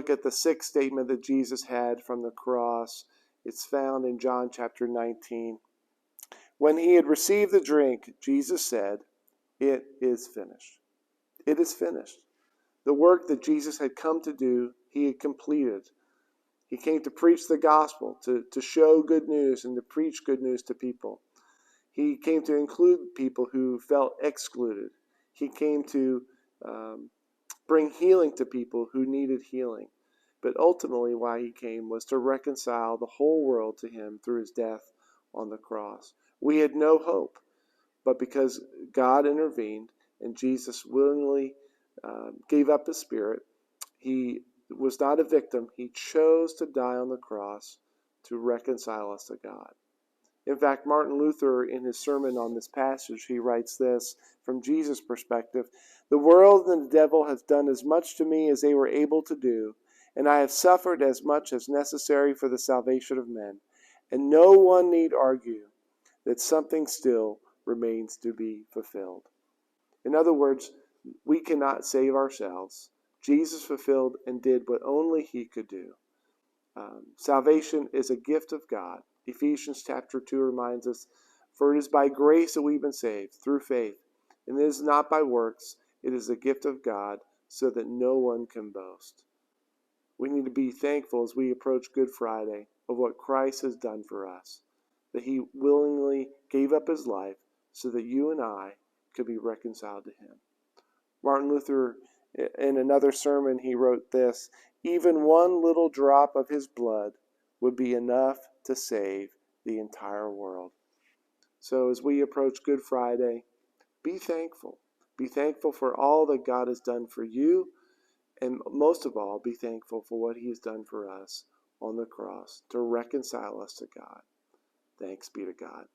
look at the sixth statement that Jesus had from the cross, it's found in John chapter 19. When he had received the drink, Jesus said, "It is finished." It is finished. The work that Jesus had come to do, he had completed. He came to preach the gospel, to show good news and to preach good news to people. He came to include people who felt excluded. He came to bring healing to people who needed healing. But ultimately why he came was to reconcile the whole world to him through his death on the cross. We had no hope, but because God intervened and Jesus willingly gave up his spirit, he was not a victim. He chose to die on the cross to reconcile us to God. In fact, Martin Luther, in his sermon on this passage, he writes this from Jesus' perspective: "The world and the devil have done as much to me as they were able to do, and I have suffered as much as necessary for the salvation of men. And no one need argue that something still remains to be fulfilled." In other words, we cannot save ourselves. Jesus fulfilled and did what only he could do. Salvation is a gift of God. Ephesians chapter 2 reminds us, "For it is by grace that we've been saved, through faith. And it is not by works, it is a gift of God, so that no one can boast." We need to be thankful as we approach Good Friday of what Christ has done for us, that he willingly gave up his life so that you and I could be reconciled to him. Martin Luther, in another sermon, he wrote this: "Even one little drop of his blood would be enough to save the entire world." So as we approach Good Friday, be thankful. Be thankful for all that God has done for you, and most of all, be thankful for what he has done for us on the cross to reconcile us to God. Thanks be to God.